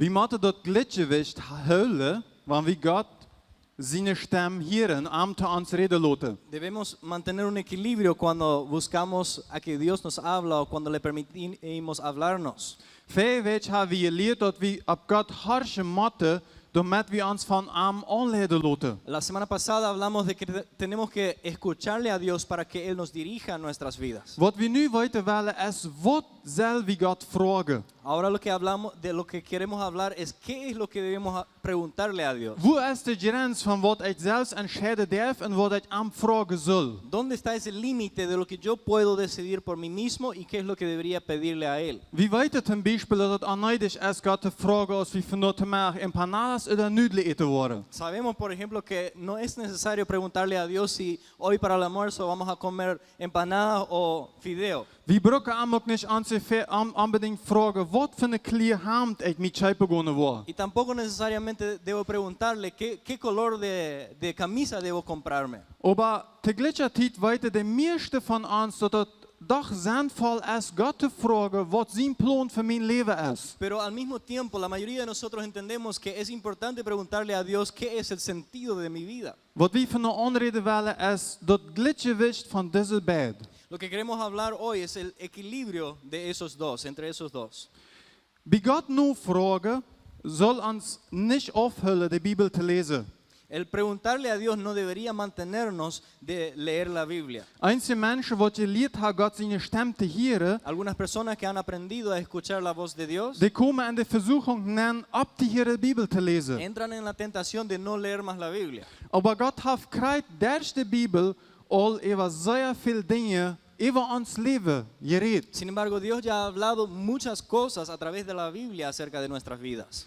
Vi måste dat gleichgewicht houden, wanneer we God zijn stem horen, om te ons reden laten. Debemos mantener un equilibrio cuando buscamos a que Dios nos habla o cuando le permitimos hablarnos. Veel hebben we geleerd dat we op God harsje moeten, damit we ons van hem aanleiden laten. La semana pasada hablamos de que tenemos que escucharle a Dios para que Él nos dirija en nuestras vidas. Wat we nu weten willen is, wat zal we God vragen? Ahora de lo que queremos hablar es qué es lo que debemos preguntarle a Dios. Wo is de grens van wat ik zelfs entscheiden darf en wat ik hem vragen zal? ¿Dónde está ese límite de lo que yo puedo decidir por mí mismo y qué es lo que debería pedirle a Él? We weten zum Beispiel dat het onnodig is God te vragen als we vandaag te maken empanadas oder Nudeln eten worden. Sabemos, por ejemplo, que no es necesario preguntarle a Dios si hoy para el almuerzo vamos a comer empanadas o fideo. We brauchen hem ook niet unbedingt vragen, wat voor een kleur hemd ik met schepen gaan worden. Y tampoco necesariamente debo preguntarle qué color de camisa debo comprarme. Aber tegelijkertijd weten de meeste van ons dat het doch zinvol is God te vragen wat zijn plan voor mijn leven is. Pero al mismo tiempo, la mayoría de nosotros entendemos que es importante preguntarle a Dios qué es el sentido de mi vida. Wat we van de aanreden willen is dat gleichgewicht van deze beiden. Lo que queremos hablar hoy es el equilibrio de esos dos, entre esos dos. Bij God nu vragen zal ons niet afhullen de Bijbel te lezen. El preguntarle a Dios no debería mantenernos de leer la Biblia. Einige mensen wat geleerd hebben God zijn stem te horen, Algunas personas que han aprendido a escuchar la voz de Dios die komen in de verzoeking nemen op te horen de Bijbel te lezen. entran en la tentación de no leer más la Biblia. Aber Gott hat krijgt durch de Bijbel al over zeer veel dingen over ons leven gereed. Sin embargo, Dios ya ha hablado muchas cosas a través de la Biblia acerca de nuestras vidas.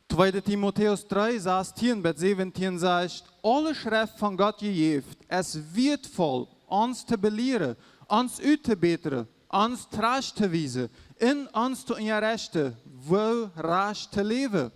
2 Timotheus 3, 16 bis 17 sagt, alle Schrift von Gott gegeven is wertvoll, ons te belehren, ons uit te beteren, ons traag te wijzen, in ons te inrichten, wel rasch te leven,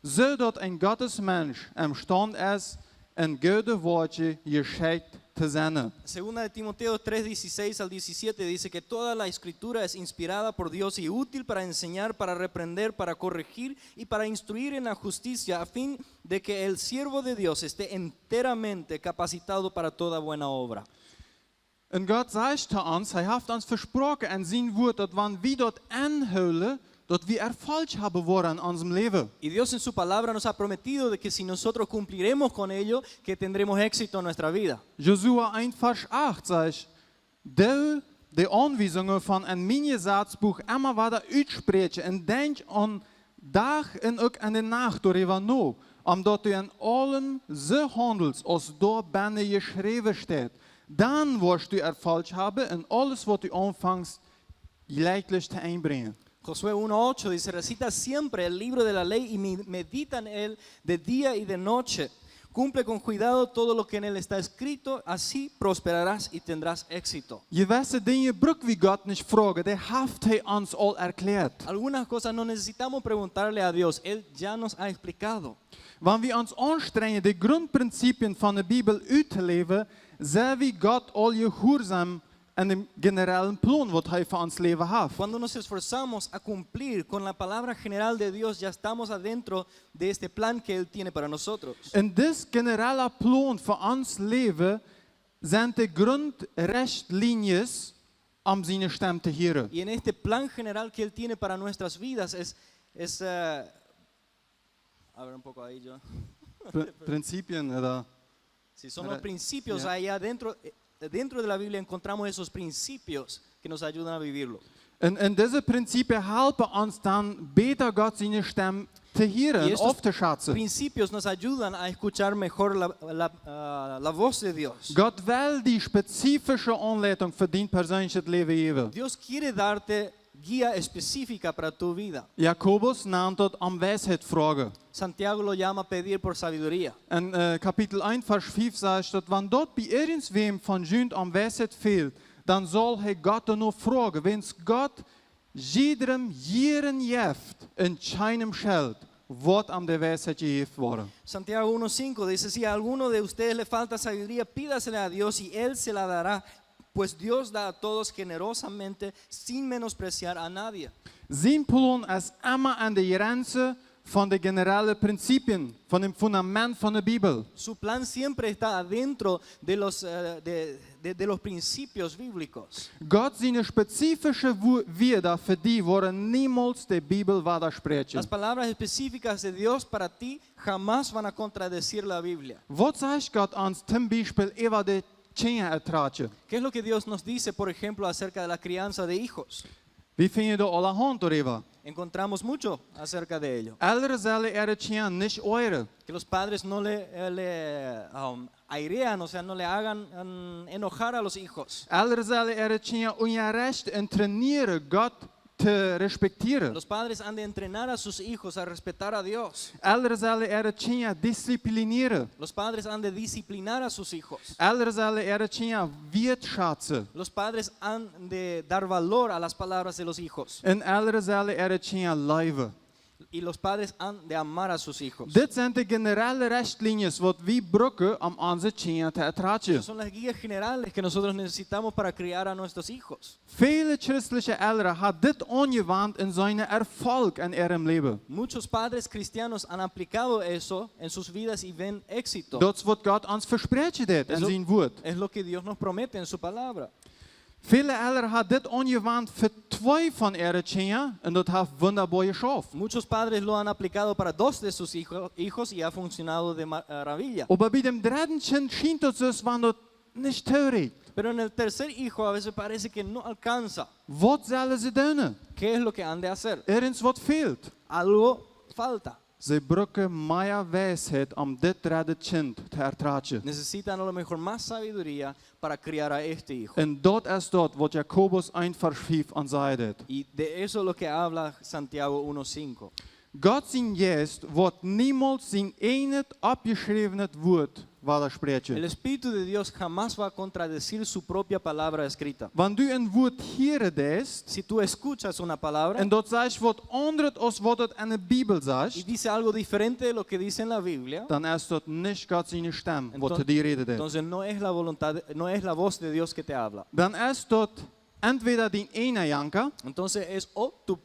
zodat een Gottes mens imstand is, een goede woordje geschikt te zijn. Segunda de Timoteo 3:16 al 17 dice que toda la escritura es inspirada por Dios y útil para enseñar, para reprender, para corregir y para instruir en la justicia, a fin de que el siervo de Dios esté enteramente capacitado para toda buena obra. En God zegt te ons, hij heeft ons versproken en zijn woord, dat wanneer we dat aanhouden, dat we erfolg hebben worden in ons leven. Y Dios en su palabra nos ha prometido de que si nosotros cumpliremos con ello, que tendremos éxito en nuestra vida. Josua 1 vers 8 zegt, deel de aanwijzingen van een mini-zaadsboek immer weer uitspreken en denk aan dag en ook aan de nacht door no, omdat u in allen zo handelt als door binnen geschreven staat. Dan wirst u erfolg hebben en alles wat u aanvangt gelijkelijk te einbrengen. Josué 1:8 dice, recita siempre el libro de la ley y medita en él de día y de noche. Cumple con cuidado todo lo que en él está escrito, así prosperarás y tendrás éxito. Gewisse dingen bruk wie God niet vragen, die heeft hij ons al erklärt. Algunas cosas no necesitamos preguntarle a Dios, Él ya nos ha explicado. Wanneer we ons aanstrengen de grondprincipien van de Bijbel uit te leven, zijn we God al gehoorzaam en de generale plan wat hij voor ons leven heeft. Cuando nos esforzamos a cumplir con la palabra general de Dios, ya estamos adentro de este plan que Él tiene para nosotros. En dit generale plan voor ons leven zijn de grondrichtlijnen om zijn stem te horen. Y en este plan general que Él tiene para nuestras vidas a ver un poco ahí yo. Principien, oder? Si son los principios allá dentro de la Biblia encontramos esos principios que nos ayudan a vivirlo. En deze principien helpen ons dan beter God zijn stem te horen en op te schatten. Principios nos ayudan a escuchar mejor la voz de Dios. God wil die specifische aanleitung voor die persoonlijk leven geven. Dios quiere darte guía específica para tu vida. Jacobus naam dat om wijsheid vragen. Santiago lo llama pedir por sabiduría. En kapitel 1 vers 5 zegt dat wanneer dat bij irgendwem van junt om wijsheid fehlt, dan zal hij God er nog vragen. Wens God iedereen jaren heeft in keinem scheld, wat om de wijsheid gegeven worden. Santiago 1:5 dice, si a alguno de ustedes le falta sabiduría, pídasela a Dios y Él se la dará. Pues Dios da a todos generosamente sin menospreciar a nadie. Zijn plan is immer aan de grenzen van de generelle principien, van het fundament van de Bijbel. Su plan siempre está adentro de de los principios bíblicos. Gott zijn spezifische Wörter für die worden niemals der Bibel widersprechen. Las palabras específicas de Dios para ti jamás van a contradecir la Biblia. Wat sagt Gott uns zum Beispiel über die Kinderertragen? ¿Qué es lo que Dios nos dice, por ejemplo, acerca de la crianza de hijos? Wie finden da alle Hand darüber? Encontramos mucho acerca de ello. Eltern zullen ihre Kinder nicht eure. Que los padres no le airean, o sea, no le hagan enojar a los hijos. Eltern zullen ihre Kinder ungerecht trainieren, Gott te respektieren. Los padres han de entrenar a sus hijos a respetar a Dios. Eltern zullen ihre Kinder disciplineren. Los padres han de disciplinar a sus hijos. Eltern zullen ihre Kinder wertschätzen. Los padres han de dar valor a las palabras de los hijos. En eltern zullen ihre Kinder lieben. Y los padres han de amar a sus hijos. Dit zijn de generelle richtlijnen wat we gebruiken om onze kinderen te ertragen. Son las guías generales que nosotros necesitamos para criar a nuestros hijos. Viele christliche Eltern haben dit angewandt in zijn Erfolg in ihrem Leben. Muchos padres cristianos han aplicado eso en sus vidas y ven éxito. Dat is wat God ons versprechen deed in zijn woord. Es lo que Dios nos promete en su palabra. Viele Eltern haben dit angewandt für twee van ihre Kinderen en dat heeft wunderbar geschafft. Muchos padres lo han aplicado para dos de sus hijos y ha funcionado de maravilla. Aber bei dem dritten Kind scheint het dus, want dat niet theorie. Pero en el tercer hijo a veces parece que no alcanza. Wat zullen ze doen? ¿Qué es lo que han de hacer? Ergens wat fehlt. Algo falta. Ze gebruiken meer wijsheid om dit derde kind te ertragen. Necesitan a lo mejor más sabiduría para criar a este hijo. En dat is dat wat Jacobus 1 vers 5 ons zei. Y de eso es lo que habla Santiago 1:5. God zijn geest wordt niemals zijn enig opgeschreven woord widersprechen. El Espíritu de Dios jamás va a contradecir su propia palabra escrita. Wanneer du een woord hier deest, Si tú escuchas una palabra en dat zegt wat anders als wat het in de Bijbel y zegt, dice algo diferente de lo que dice en la Biblia, dan is dat niet God zijn stem wat te die reden deed. entonces no es la voluntad, no es la voz de Dios que te habla. Dan is dat entweder die ene janker, Entonces es o tu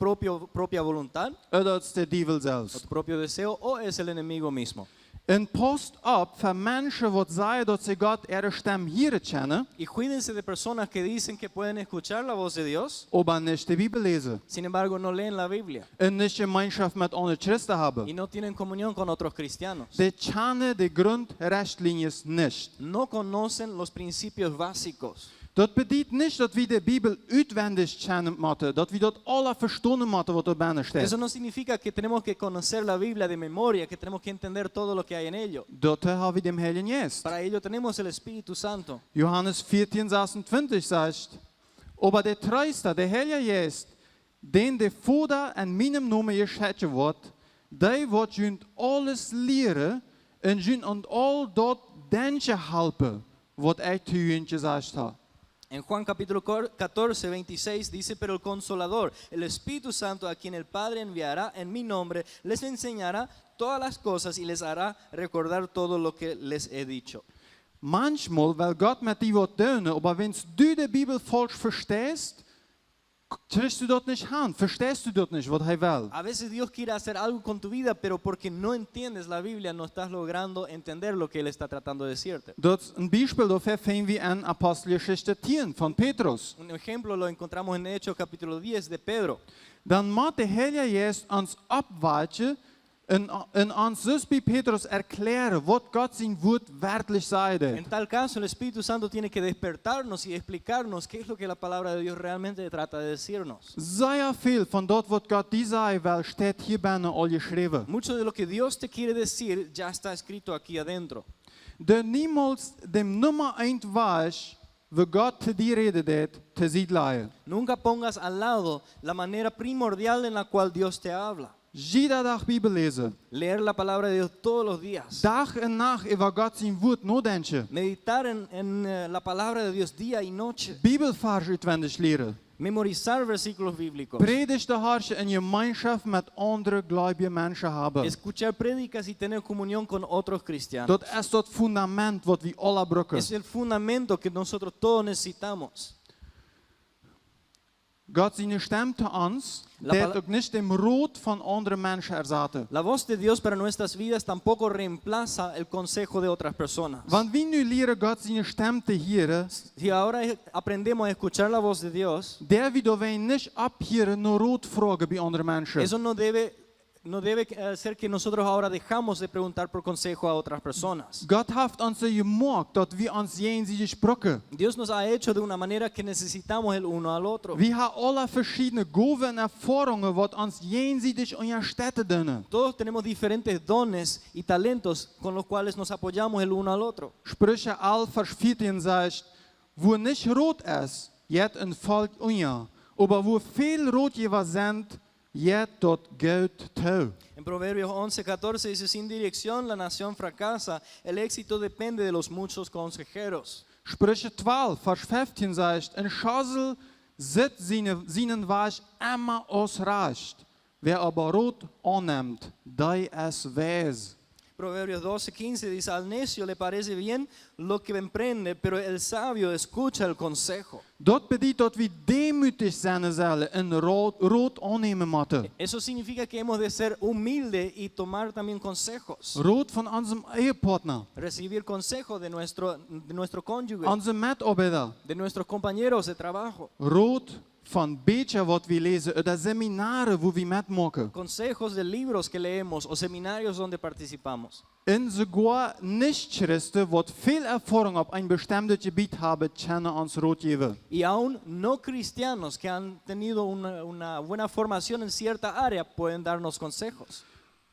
propia voluntad, of dat is de duivel o zelfs. tu propio deseo, o es el enemigo mismo. En post op voor mensen wat zeggen dat ze God ihre stem hier kennen, Y cuídense de personas que dicen que pueden escuchar la voz de Dios, aber nicht die Bibel lesen. sin embargo no leen la Biblia En nicht Gemeinschaft mit anderen Christen y haben. no tienen comunión con otros cristianos. Die kennen de Grundrichtlinien nicht. No conocen los principios básicos. Dat betekent niet dat we de Bijbel uitwendig kennen moeten, dat we dat alle verstaan moeten wat er binnen Eso staat. no significa que tenemos que conocer la Biblia de memoria, que tenemos que entender todo lo que hay en ello. Dat hebben we dem Heiligen Geest. Para ello tenemos el Espíritu Santo. Johannes 14:26 zegt, aber der Treuster, der Heilige Geest, den de Vader in mijn naam geschenkt wordt, die wordt junt alles leren en junt aan al dat denken helpen, wat ik te jullie gezegd heb. En Juan capítulo 14, 26 dice, pero el Consolador, el Espíritu Santo, a quien el Padre enviará en mi nombre, les enseñará todas las cosas y les hará recordar todo lo que les he dicho. Manchmal will Gott mit dir was tun, aber wenn du die Bibel falsch verstehst, kriegst du das nicht hin, verstehst du das nicht, was er will. A veces Dios quiere hacer algo con tu vida, pero porque no entiendes la Biblia, no estás logrando entender lo que Él está tratando de decirte. Dat is een Beispiel dafür finden wir in Apostelgeschichte 10 von Petrus. Un ejemplo lo encontramos en Hechos capítulo 10 de Pedro. Dan moet de Heilige Geest ons opwachten en ons dus bij Petrus erklären wat God zijn woord werkelijk zeide. En tal caso, el Espíritu Santo tiene que despertarnos y explicarnos qué es lo que la palabra de Dios realmente trata de decirnos. Zeer veel van dat wat God die zei wel staat hier binnen al geschreven. Mucho de lo que Dios te quiere decir ya está escrito aquí adentro. De niemals dem nummer 1 was, wie God te die reden deed, te ziet leiden. Nunca pongas al lado la manera primordial en la cual Dios te habla. Jeder dag Bibel lezen. Leer la palabra de Dios todos los días. Dag en nacht over God zijn woord nadenken. Meditar en la palabra de Dios día y noche. Bibelvers uitwendig leren. Memorizar versículos bíblicos. Predigte hartje in gemeenschap met andere gläubige mensen hebben. Escuchar prédicas y tener comunión con otros cristianos. Dat is dat fundament wat we alle bruggen. Es el fundamento que nosotros todos necesitamos. Gott seine Stimme zu uns, La der pala- auch nicht dem Rot von anderen Menschen ersatte. La voz de Dios para nuestras vidas tampoco reemplaza el consejo de otras personas. Wann wir nu leren Gott seine Stimme zu hören, Si ahora aprendemos a escuchar la voz de Dios, der wir wir nicht abhören nur Rot fragen bei anderen Menschen. eso no debe hacer que nosotros ahora dejamos de preguntar por consejo a otras personas. Gott hat uns so gemacht, dass wir uns gegenseitig brücken. Dios nos ha hecho de una manera que necesitamos el uno al otro. Wir haben alle verschiedene Gaben und Erfahrungen, die uns gegenseitig in Städte dienen. Todos tenemos diferentes dones y talentos con los cuales nos apoyamos el uno al otro. Sprüche 11, Vers 14 sagt, wo nicht rot ist, jet ein Volk unja. Aber wo viel Rotgeber sind, jet dort Geld tau. En Proverbios 11:14 dice, sin dirección la nación fracasa, el éxito depende de los muchos consejeros. Sprüche 12, Vers 15 sagt, ein Schassel sitzt seinen Wasch immer ausreicht. Wer aber rot annimmt, der es weiß. Proverbios 12:15 dice, al necio le parece bien lo que emprende, pero el sabio escucha el consejo. Dort bedeutet, dass wir demütig sein sollen und rot annehmen müssen. Eso significa que hemos de ser humildes y tomar también consejos. Rot von unserem Ehepartner, Recibir consejo de nuestro cónyuge, unserem Mitarbeiter. de nuestros compañeros de trabajo. Rot von Büchern, die wir lesen, oder Seminare, wo wir mitmachen. Consejos de libros que leemos o seminarios donde participamos. Und sogar Nicht-Christen, die viel Erfahrung auf ein bestimmtes Gebiet haben, können uns Rot geben. Y aún no cristianos que han tenido una buena formación en cierta área pueden darnos consejos.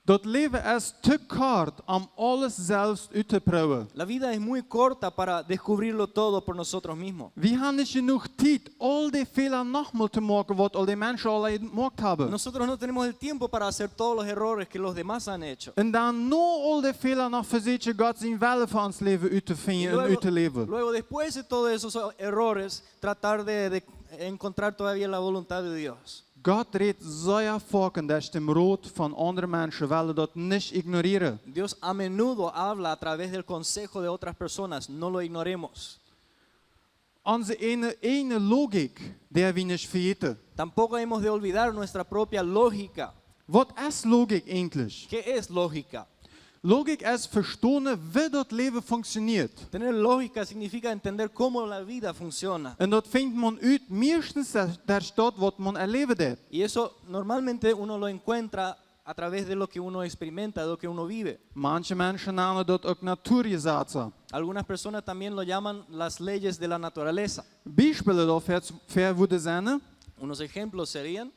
Dat Leben ist zu kort, um alles selbst auszuprobieren. La vida es muy corta para descubrirlo todo por nosotros mismos. Wir haben nicht genug Zeit, all die Fehler nochmal zu machen, was all die Menschen alle gemacht haben. Nosotros no tenemos el tiempo para hacer todos los errores que los demás han hecho. Und dann nur all die Fehler noch versuchen, Gott sein Wille für uns Leben Y auszufinden und auszuleben. luego, después de todos esos errores, tratar de encontrar todavía la voluntad de Dios. Gott redt so hervorragend, dass dem Rot von anderen Menschen wollen dort nicht ignorieren. Dios a menudo habla a través del consejo de otras personas, no lo ignoremos. Unsere eine Logik, der wir nicht vergeten. Tampoco hemos de olvidar nuestra propia lógica. Was ist Logik eigentlich? ¿Qué es lógica? Logik ist verstehen, wie das Leben funktioniert. Tener lógica significa entender cómo la vida funciona. Und dort findet man uit, meistens der Stadt, was man erlebt hat. Y eso normalmente uno lo encuentra a través de lo que uno experimenta, de lo que uno vive. Manche Menschen nennen das auch Naturgesetze. Algunas personas también lo llaman las leyes de la naturaleza. Beispiele dafür würde sein, Unos ejemplos serían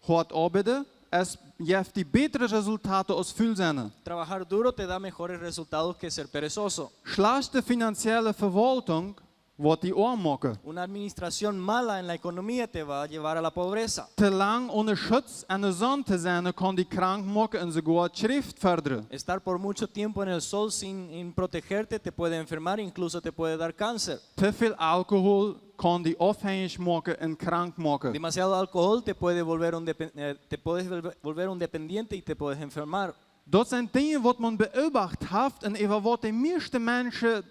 hart arbeiten, es gibt die besseren Resultate als viel sein. trabajar duro te da mejores resultados que ser perezoso. Schlechte finanzielle Verwaltung wird die arm machen. Una administración mala en la economía te va a llevar a la pobreza. Te lang ohne Schutz und Sonne zu sein, kann die krank machen und sogar die Schrift fördern. Estar por mucho tiempo en el sol sin protegerte te puede enfermar, incluso te puede dar cáncer. Te viel Alkohol kann die abhängig machen und krank machen. Demasiado alcohol te puede volver volver un dependiente y te puedes enfermar. Das sind Dinge, die man beobachtet hat und über was die meisten Menschen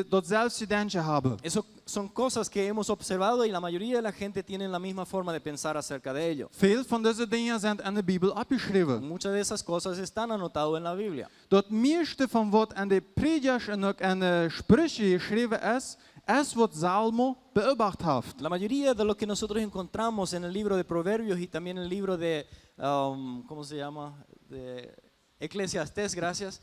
dort selbst gedacht haben. Eso son cosas que hemos observado y la mayoría de la gente tiene la misma forma de pensar acerca de ello. Viel von diesen Dingen sind in der Bibel abgeschrieben. Muchas de esas cosas están anotadas en la Biblia. Das meiste von was in den Predigers und auch in den Sprüchen geschrieben ist, ist, was Salomo beobachtet hat. La mayoría de lo que nosotros encontramos en el libro de Proverbios y también en el libro de, ¿cómo se llama? De Eclesiastés, gracias.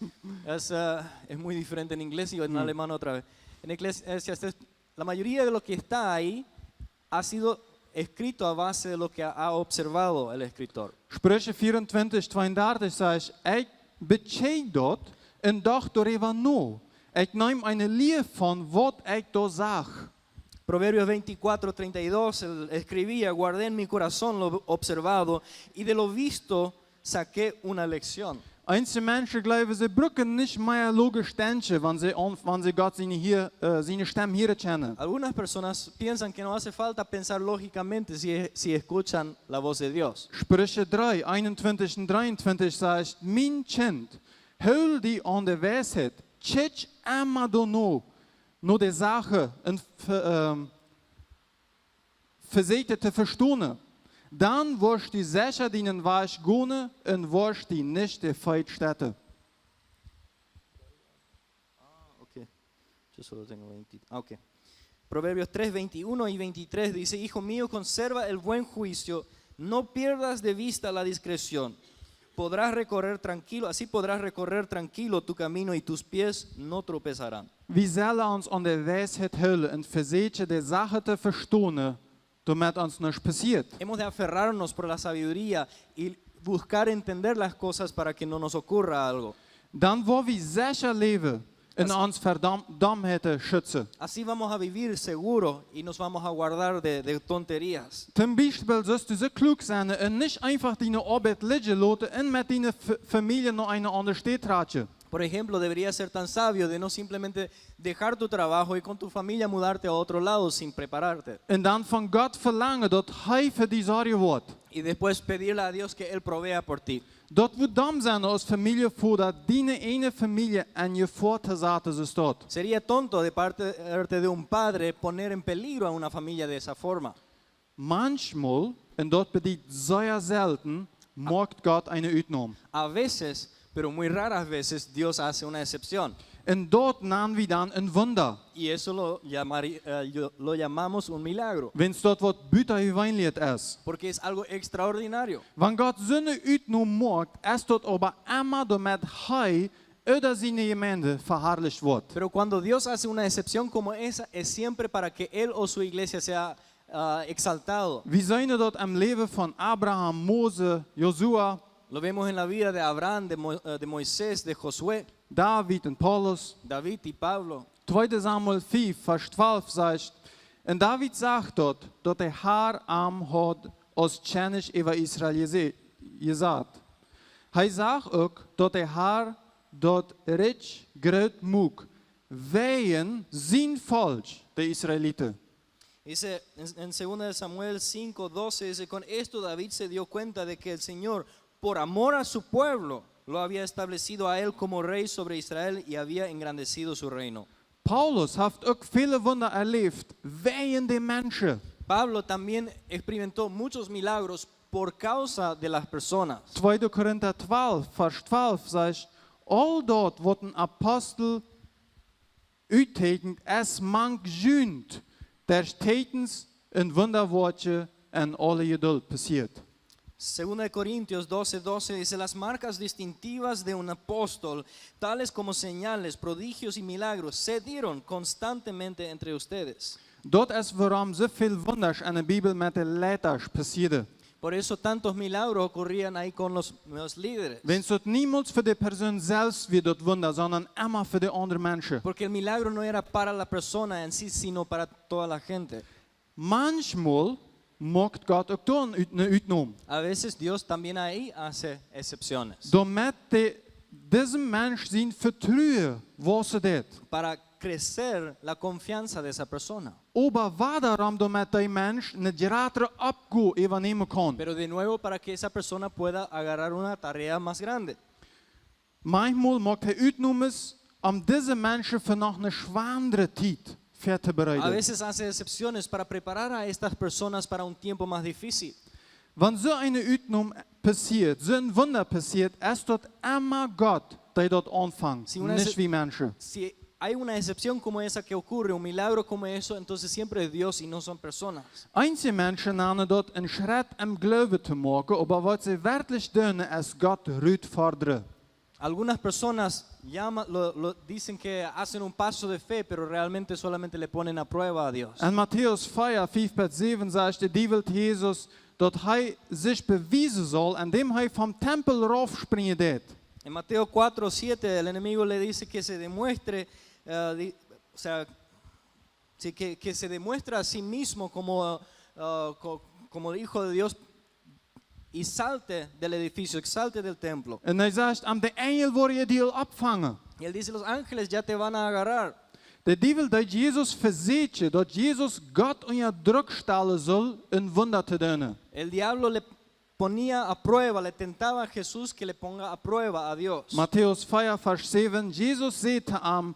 Es muy diferente en inglés y en alemán otra vez. En Eclesiastés, la mayoría de lo que está ahí ha sido escrito a base de lo que ha observado el escritor. Sprüche 24, 32 sagt, ich bescheid dort und dacht darüber nach. Ich nehm eine Lehre von, was ich da sag. Proverbios 24:32, él escribía, guardé en mi corazón lo observado y de lo visto saqué una lección. Einige Menschen glauben, sie brauchen nicht mehr logisch denken, wenn sie Gott seine Stimme hier kennen. Algunas personas piensan que no hace falta pensar lógicamente si escuchan la voz de Dios. Sprüche 3, 21 und 23 sagt, mein Kind, hol die an der Weisheit, tschitsch immer da no die Sache und verzekerd te verstonen. Dan wordt die zeker die een waas gone en wordt die niet de feit stette. Ok, yo solo tengo 20. Ok. Proverbios 3, 21 y 23 dice, Hijo mío, conserva el buen juicio, no pierdas de vista la discreción. Podrás recorrer tranquilo, así podrás recorrer tranquilo tu camino y tus pies no tropezarán. We zullen ons aan de wijsheid hullen en verzekerd de zaken te verstonen, damit ons niets passiert. Hemos de aferrarnos por la sabiduría y buscar entender las cosas para que no nos ocurra algo. Dan waar we zeker leven en ons verdammheden schützen. Así vamos a vivir seguro y nos vamos a guardar de tonterías. Zum Beispiel sollst du so klug sein und nicht einfach deine Arbeit liegen lassen und mit deiner Familie noch eine andere Stadt ratschen. Por ejemplo, deberías ser tan sabio de no simplemente dejar tu trabajo y con tu familia mudarte a otro lado sin prepararte. Und dann von Gott verlangen, dass er für die Sorge wird. Y después pedirle a Dios que Él provea por ti. Dat wordt dan zijn als familie voordat die ene familie en je voor te zaten zo staat. Sería tonto de parte de un padre poner en peligro a una familia de esa forma. Manchmal, en dat betekent zeer selten, maakt Gott eine Uitnahme. A veces, pero muy raras veces, Dios hace una excepción. En dat nennen we dan een Wunder. Y eso lo llamamos un milagro. Wenn es dat wat buiten gewöhnlich is. Porque es algo extraordinario. Wenn Gott so eine Uitnahme maakt, ist dat aber immer damit hij oder seine Gemeinde verherrlicht wird. Pero cuando Dios hace una excepción como esa, es siempre para que Él o su iglesia sea exaltado. Wir sehen dat im Leben von Abraham, Mose, Josua, Lo vemos en la vida de Abraham, de Moisés, de Josué, David und Paulus. David y Pablo. 2 Samuel 5, Vers 12 sagt, en David sagt dort, dat de haar arm had als tjennis over Israël gezegd. Hij zegt ook dat de haar dat rich groot moek, weien zijn volk, de Israëlieten. Dice en 2 Samuel 5:12, dice, con esto David se dio cuenta de que el Señor, por amor a su pueblo, lo había establecido a él como rey sobre Israel y había engrandecido su reino. Paulus heeft ook vele wunder erlebt, weien de mensen. Pablo también experimentó muchos milagros por causa de las personas. 2 Korinther 12, Vers 12 zegt, al dat wat een apostel uittekent, es mank junt, der tetens een wonderwoordje en alle geduld passiert. 2 Corintios 12:12 dice, las marcas distintivas de un apóstol, tales como señales, prodigios y milagros, se dieron constantemente entre ustedes. Dat is waarom zoveel wonders in de Bijbel met de leiders passierden. Por eso tantos milagros ocurrían ahí con los líderes. Wenn es niemals für die Person selbst wird das Wunder, sondern immer für die anderen Menschen. Porque el milagro no era para la persona en sí, sino para toda la gente. Manchmal maakt Gott ook dan een uitname. A veces Dios también ahí hace excepciones. Damit deze mens zijn vertrouwen was ze dit. Para crecer la confianza de esa persona. Aber waarom damit die mens een grotere opgave overnemen kan. Pero de nuevo para que esa persona pueda agarrar una tarea más grande. Manchmal maakt hij uitnames om deze mensen voor nog een zwaardere tijd voor te A bereiden. veces hace excepciones para preparar a estas personas para un tiempo más difícil. Wenn so eine Uitnahme passiert, so ein Wunder passiert, ist dort immer Gott, der dort anfängt, Si una nicht ex- wie Menschen. Si hay una excepción como esa que ocurre, un milagro como eso, entonces siempre es Dios y no son personas. Einige Menschen nennen dort einen Schritt im Glauben zu machen, aber was sie wirklich tun, ist Gott herausfordern. Algunas personas dicen que hacen un paso de fe, pero realmente solamente le ponen a prueba a Dios. In Matthäus 4, 5-7 sagt der Teufel Jesus, dass er sich beweisen soll, indem er vom Tempel raufspringen wird. En Mateo 4:7 el enemigo le dice que se demuestre, o sea, sí, que se demuestra a sí mismo como hijo de Dios y salte del edificio, salte del templo. En hij zegt, am de engel word je die opvangen. Y él dice, los ángeles ya te van a agarrar. Der Teufel, der Jesus verzeiht, dass Jesus Gott unter Druck stellen soll, ein Wunder zu tun. El diablo le ponía a prueba, le tentaba a Jesús que le ponga a prueba a Dios. Matthäus 4, Vers 7, Jesus sagte ihm,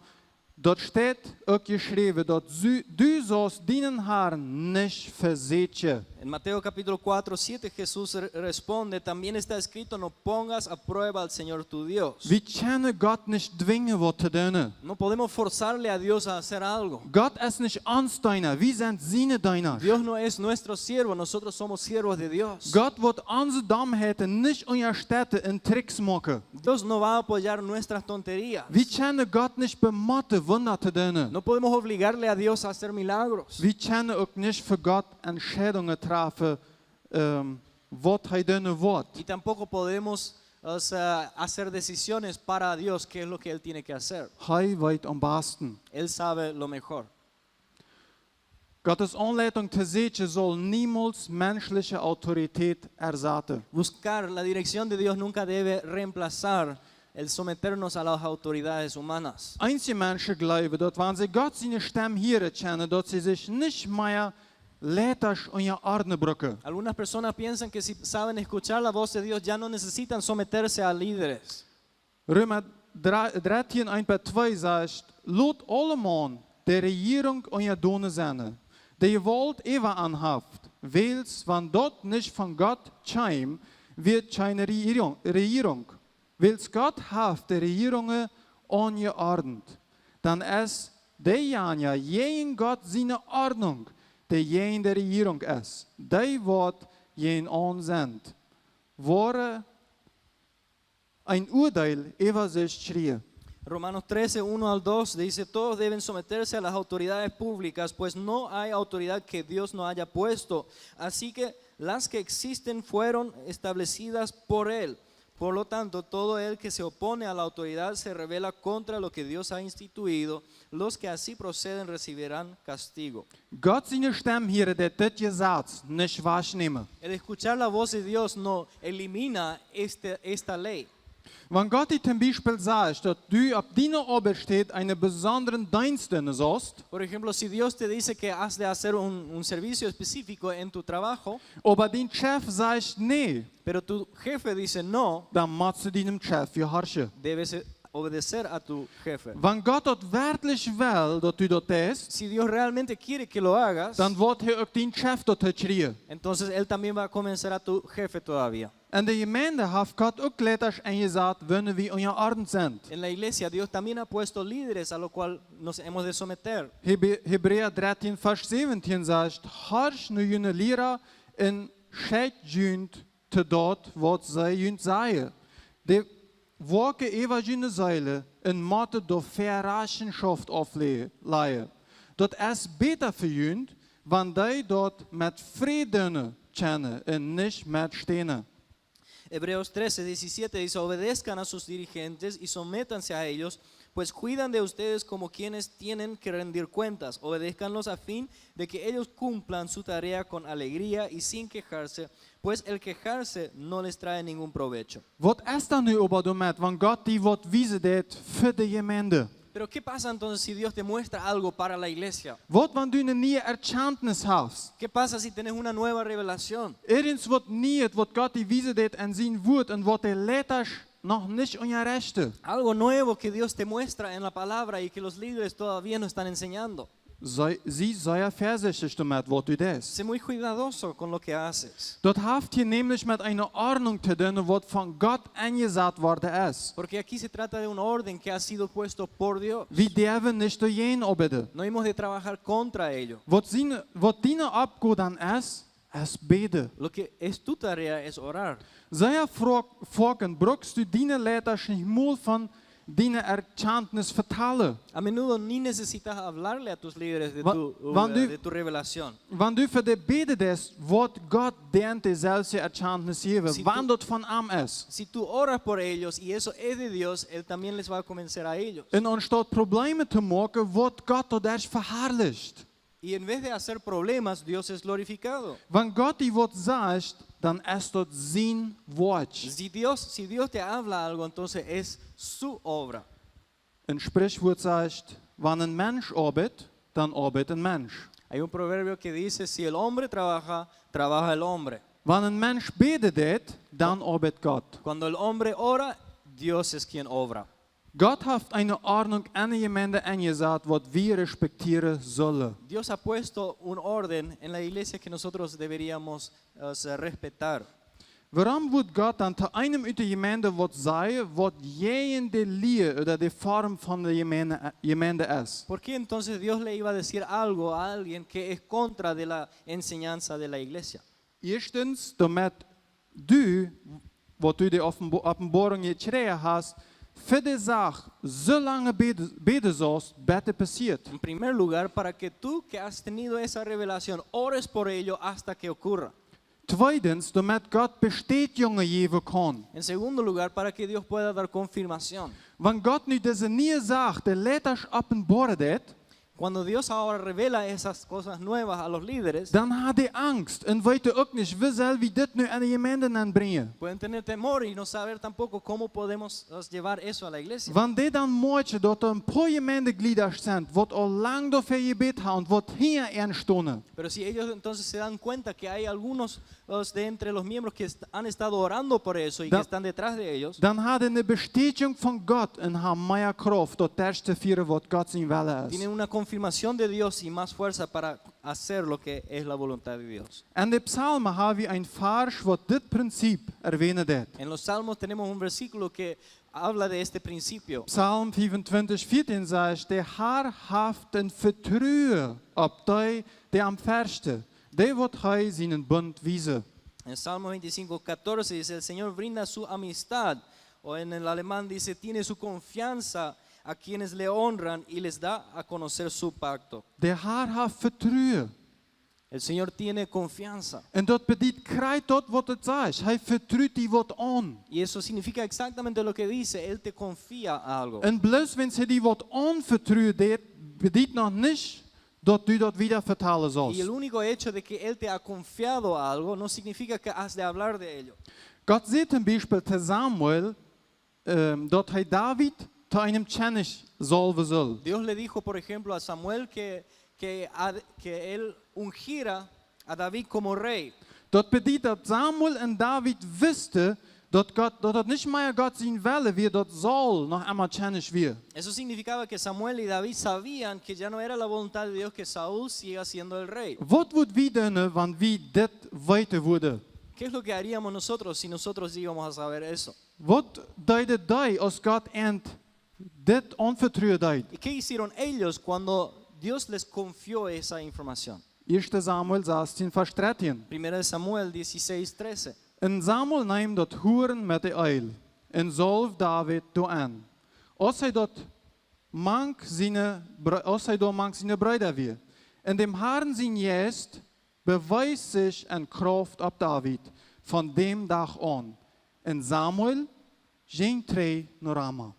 Dort steht auch geschrieben, dort du sollst deinen Herrn nicht versätjen. En Mateo capítulo 4, 7 Jesús responde, también está escrito, no pongas a prueba al Señor tu Dios. Wir können Gott nicht dwingen, was zu tun. No podemos forzarle a Dios a hacer algo. Gott ist nicht uns deiner, wir sind seine deiner. Dios no es nuestro siervo, nosotros somos siervos de Dios. Gott wird unsere Dummheiten nicht unterstützen in Tricks machen. Dios no va a apoyar nuestras tonterías. Wir können Gott nicht bemotten, Wunder zu tun. No podemos obligarle a Dios a hacer milagros. Wir können auch nicht für Gott Entscheidungen treffen, was er tun wird. Y tampoco podemos hacer decisiones para Dios, qué es lo que Él tiene que hacer. Er weiß am besten. Él sabe lo mejor. Gottes Anleitung zu sehen soll niemals menschliche Autorität ersetzen. Buscar la dirección de Dios nunca debe reemplazar el someternos a las autoridades humanas. Einige Menschen glauben, dass wenn sie Gott seine Stimme hören können, dass sie sich nicht mehr letztlich unterordnen brauchen. Algunas personas piensan que si saben escuchar la voz de Dios ya no necesitan someterse a líderes. Römer 13, 1-2 sagt, lot alle Mann der Regierung unterdonen sein, die Gewalt ever anhaft, weils, wenn dort nicht von Gott scheint, wird keine Regierung. Weils Gott haft die Regierungen angeordnet, dann ist derjenige jen Gott seine Ordnung, der jen der Regierung ist. Die wird jen ansendt. Wore ein Urteil über sich schrie. Romanos 13, 1-2 dice, todos deben someterse a las autoridades públicas, pues no hay autoridad que Dios no haya puesto. Así que las que existen fueron establecidas por Él. Por lo tanto, todo el que se opone a la autoridad se rebela contra lo que Dios ha instituido. Los que así proceden recibirán castigo. Gott seine Stimme hier, der dit gesagt, nicht wahrnehmen. El escuchar la voz de Dios no elimina esta ley. Wenn Gott dir zum Beispiel sagt, dass du auf deiner Arbeit steht, einen besonderen Dienst sollst, Por ejemplo, si Dios te dice que has de hacer un servicio específico en tu trabajo, aber dein Chef sagt nee, pero tu jefe dice no, dann musst du deinem Chef gehorchen. debes obedecer a tu jefe. Wenn Gott dort wirklich will, dass du dort tust, Si Dios realmente quiere que lo hagas, dann wird er auch dein Chef dort schreien. entonces Él también va a convencer a tu jefe todavía. In der Gemeinde hat Gott auch letztlich eingesagt, wenn wir unterordnet sind. En la iglesia Dios también ha puesto líderes a lo cual nos hemos de someter. Hebräer 13, Vers 17 sagt, horch nu jene Lehrer in scheid jünt te dort, wat zij jünt zei. De wolke ewa jene Seile in Mathe do Verrachenschaft aufleihen. Dat is beter für jünt, wann die dort mit Frieden kennen und nicht mit Stenen. Hebreos 13, 17 dice, obedezcan a sus dirigentes y sométanse a ellos, pues cuidan de ustedes como quienes tienen que rendir cuentas. Obedézcanlos a fin de que ellos cumplan su tarea con alegría y sin quejarse, pues el quejarse no les trae ningún provecho. Wat is dan nu aber damit, wenn Gott die wat wiese det für die Gemeinde? Pero ¿qué pasa entonces si Dios te muestra algo para la iglesia? Wat wenn du eine neue Erkenntnis hast? ¿Qué pasa si tenés una nueva revelación? Irgends wat niet, wat Gott die wiese det en zijn woord en wat er letters noch nicht unterrichtet. Algo nuevo que Dios te muestra en la palabra y que los líderes todavía no están enseñando. Sie sei vorsichtig damit, was du das. Sé muy cuidadoso con lo que haces. Dort haft hier nämlich mit einer Ordnung zu tun, was von Gott angesagt worden ist. Porque aquí se trata de un orden que ha sido puesto por Dios. Wir dürfen nicht durch jeden arbeiten. No hemos de trabajar contra ello. Was deine Abgabe dann ist beten. Lo que es tu tarea es orar. Sei fragen, brauchst du deine Leiter nicht mal von deiner Erkenntnis vertellen. A menudo ni necesitas hablarle a tus líderes de tu revelación. Wenn du für die beten das, wird Gott dir dieselbe Erkenntnis geben, wann dort von ihm ist. Si tú oras por ellos y eso es de Dios, Él también les va a convencer a ellos. Und anstatt Probleme zu machen, wird Gott dadurch verherrlicht. Y en vez de hacer problemas, Dios es glorificado. Wenn Gott die Wort sagt, dann ist dort sein Wort. Si Dios te habla algo, entonces es su obra. Ein Sprichwort sagt, wenn ein Mensch arbeitet, dann arbeitet ein Mensch. Hay un proverbio que dice, si el hombre trabaja, trabaja el hombre. Wenn ein Mensch betet, dann arbeitet Gott. Cuando el hombre ora, Dios es quien obra. Gott hat eine Ordnung in der Gemeinde eingesagt, was wir respektieren sollen. Dios ha puesto un orden en la iglesia que nosotros deberíamos respetar. Waarom wird Gott dann zu einem uit der Gemeinde was sagen, was jene Linie oder die Form von der Gemeinde ist? ¿Por qué entonces Dios le iba a decir algo a alguien que es contra de la enseñanza de la iglesia? Erstens, damit du, was du die Offenbarung gekriegt hast, für die Sache so lange beten sollst, bitte passiert. En primer lugar, para que tú que has tenido esa revelación, ores por ello hasta que ocurra. Zweitens, damit Gott Bestätigung geben kann. En segundo lugar, para que Dios pueda dar confirmación. Wenn Gott nu diese nie sagt, der Letters offenbart, Cuando Dios ahora revela esas cosas nuevas a los líderes, dann hat er Angst und weiß auch nicht, wie soll wir das nu an die Gemeinde bringen. pueden tener temor y no saber tampoco cómo podemos llevar eso a la iglesia. Wenn die dann merken, dass da ein paar Gemeindeglieder sind, die auch lange dafür gebeten haben und die hier ernstunden, Pero si ellos entonces se dan cuenta que hay algunos de entre los miembros que han estado orando por eso y que están detrás de ellos, dann hat er eine Bestätigung von Gott und hat mehr Kraft, dort das zu führen, was Gott sein Wille tienen ist. una confirmación de Dios y más fuerza para hacer lo que es la voluntad de Dios. In den Psalmen haben wir ein Vers, was das Prinzip erwähnt. En los Salmos tenemos un versículo que habla de este principio. Psalm 25:14 sagt, der Herr haft ein Vertrauen auf die, der am verste, der wird hij seinen Bund wiesen. En Salmo 25:14 dice, el Señor brinda su amistad, o en el alemán dice, tiene su confianza a quienes le honran y les da a conocer su pacto. Der Herr haft Vertrauen. El Señor tiene confianza. Und dort bedient krijgt dort, wat het sagt. Hij vertraut die wat aan. Y eso significa exactamente lo que dice, Él te confía algo. En bloos wenn sie die wat aanvertrouwt, bedient nog niet dat du dat wieder vertalen Y sollst. el único hecho de que Él te ha confiado algo no significa que has de hablar de ello. Gott sagt zum Beispiel zu Samuel, dat hij David zu einem König salven soll. Dios le dijo, por ejemplo, a Samuel que Él ungiera a David como rey. Dat bedient dat Samuel en David wisten dat het niet meer Gott zijn Wille weer, dat Saul nog einmal König weer. Eso significaba que Samuel y David sabían que ya no era la voluntad de Dios que Saúl siga siendo el rey. Wat wordt wie doen, wanneer wie dit weten worden? ¿Qué es lo que haríamos nosotros si nosotros íbamos a saber eso? Wat deed hij als God dit onvertrouwd deed? ¿Y qué hicieron ellos cuando Dios les confió esa información? 1 Samuel 16, vers 13. 1 Samuel 16:13. En Samuel neemt dat hoeren met de eil en zalf David door aan. Als hij door mank zijn bruider weer. En dem Herrn zijn geest bewijst zich en kracht op David van dem dag aan. En Samuel ging terug naar Rama.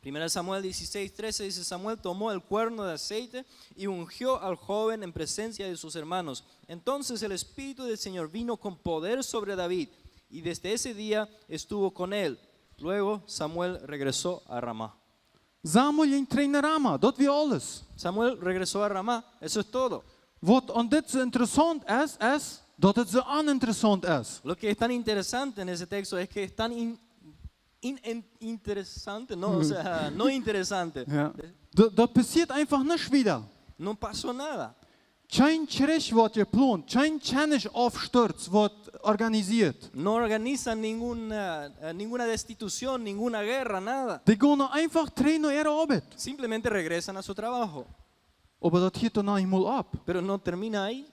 1 Samuel 16:13 dice, Samuel tomó el cuerno de aceite y ungió al joven en presencia de sus hermanos. Entonces el Espíritu del Señor vino con poder sobre David y desde ese día estuvo con él. Luego Samuel regresó a Ramá. Samuel ging terug naar Rama, dat weer alles. Samuel regresó a Ramá, eso es todo. Wat aan dit zo interessant is dat het zo oninteressant is. Lo que es tan interesante en ese texto es que es tan interesante, no, o sea, no interesante. Ja. Dat passiert einfach nicht wieder. No pasó nada. Geen Krieg wordt geplant, geen König aufstürzt wordt organisiert. No organizan ninguna destitución, ninguna guerra, nada. Die gaan einfach terug naar ihre Arbeit. Simplemente regresan a su trabajo. Aber dat hield er nou eenmaal op. Pero no termina ahí.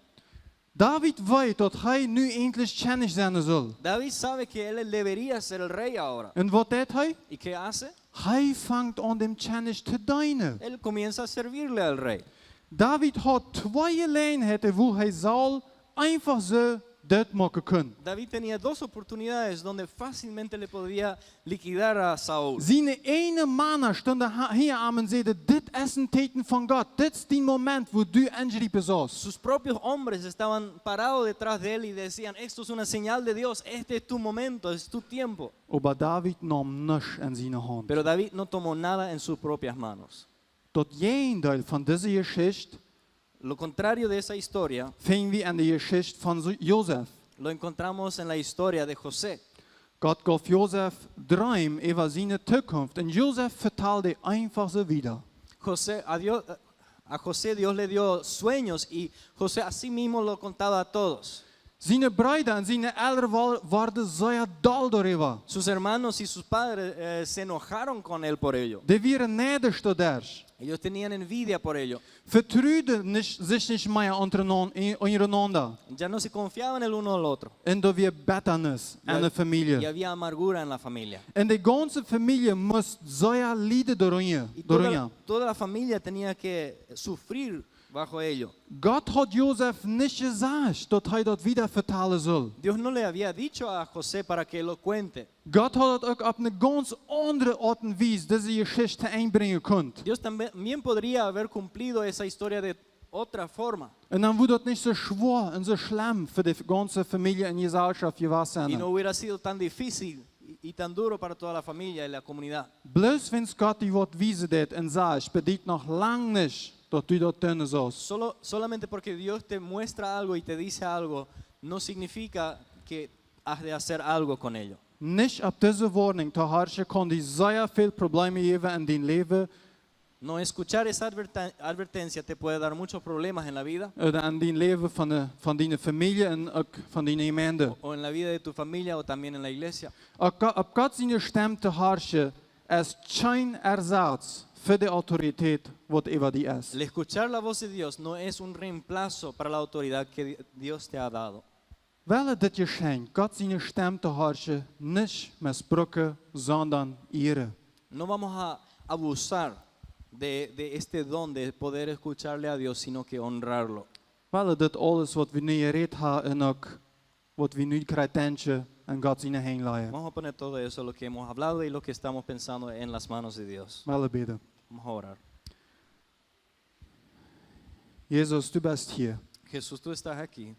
David weet dat hij nu eindelijk König zijn zal. David sabe que él debería ser el rey ahora. En wat deed hij? ¿Y qué hace? Hij vangt aan dem König te dienen. Él comienza a servirle al rey. David had twee gelegenheden waar hij zal einfach zo dat maken kan. David tenía dos oportunidades donde fácilmente le podía liquidar a Saúl. Zijn ene mannen stonden hier aan en zeiden, dit is een teken van God. Dit is die moment waar du ingeroepen zoals. Sus propios hombres estaban parados detrás de él y decían, esto es una señal de Dios, este es tu momento, es tu tiempo. Aber David nam niks in zijn hand. Pero David no tomó nada en sus propias manos. Dat deel van deze geschichte Lo contrario de esa historia vinden we in de geschichte van Jozef. lo encontramos en la historia de José. Gott gab Josef Träume über seine Zukunft und Josef verteilte einfach so wieder. A José Dios le dio sueños y José así mismo lo contaba a todos. Seine Brüder und seine Eltern waren sehr doll darüber. Sus hermanos y sus padres se enojaron con él por ello. Die waren neidisch dadurch. Ellos tenían envidia por ello. Vertrauten sich nicht mehr untereinander. Ya no se confiaban el uno al otro. Und da war Bitternis in der Y Familie. había amargura en la familia. Und die ganze Familie muss sehr leiden darunter. Y toda la familia tenía que sufrir bajo ello. Gott hat Josef nicht gesagt, dass das wieder vertellen soll. Dios no le había dicho a José para que lo cuente. Gott hat auch auf eine ganz andere Art und Weise diese Geschichte einbringen können. Dios también podría haber cumplido esa historia de otra forma. Und dann wurde das nicht so schwer und so schlimm für die ganze Familie und Gesellschaft gewesen. Y no hubiera sido tan difícil y tan duro para toda la familia y la comunidad. Bloß wenn Gott die Wort wiese det und sagt, bedeutet noch lang nicht, dass du das tun sollst. Solamente porque Dios te muestra algo y te dice algo, no significa que has de hacer algo con ello. Nicht ab diese Warnung zu herrschen, kann die sehr viele Probleme geben in dein Leben No escuchar esa advertencia te puede dar muchos problemas en la vida oder in dein Leben von deiner Familie und auch von deiner Gemeinde. o en la vida de tu familia o también en la iglesia. Ab Gott seine Stimme zu herrschen, ist kein Ersatz für die Autorität, die über die ist. El escuchar la voz de Dios no es un reemplazo para la autoridad que Dios te ha dado. Weil das Geschenk, Gott seine Stimme zu herrschen, nicht missbrauchen, sondern ehren. No vamos a abusar de este don de poder escucharle a Dios, sino que honrarlo. Weil das alles, was wir nu geredet haben und auch, was wir nu denken, an Gott seine Hände legen. Vamos a poner todo eso, lo que hemos hablado y lo que estamos pensando en las manos de Dios. Weil bitte. Vamos a orar. Jesus, du bist hier. Jesús, tú estás aquí.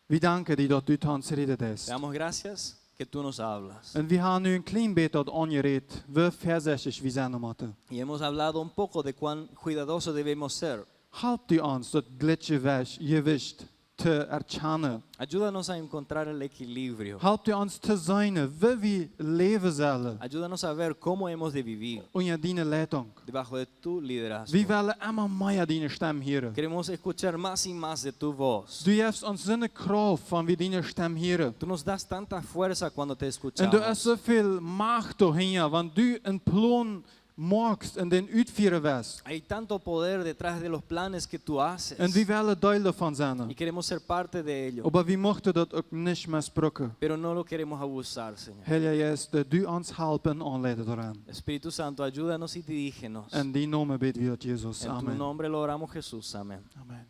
Wir danken dir, dass du zu uns geredet Te hast. damos gracias que tú nos hablas. Und wir haben nu ein klein bisschen dort angeredet, wie vorsichtig wir sein müssen. Y hemos hablado un poco de cuán cuidadosos debemos ser. Help du uns, das Gleichgewicht zu erkennen. Ayúdanos a encontrar el equilibrio. Help du uns zu sein, wie wir leben sollen. Ayúdanos a ver cómo hemos de vivir Unter deiner Leitung. debajo de tu liderazgo. Wir wollen immer mehr deine Stimme hören. Queremos escuchar más y más de tu voz. Du gibst uns so eine Kraft, wenn wir deine Stimme hören. Tú nos das tanta fuerza cuando te Und du escuchamos. hast so viel Macht dahinter, wenn du einen Plan machst und den ausführen wirst. Hay tanto poder detrás de los planes que tú haces. Und wir wollen Teil davon Y sein. queremos ser parte de ello. Aber wir möchten das auch nicht missbrauchen. Pero no lo queremos abusar, Señor. Heiliger Geist, dass du uns helfen und anleiten daran. Espíritu Santo, ayúdanos y dirígenos. In deinem Namen beten wir, Jesus. En tu Amen. nombre lo oramos, Jesús. Amén. Amen.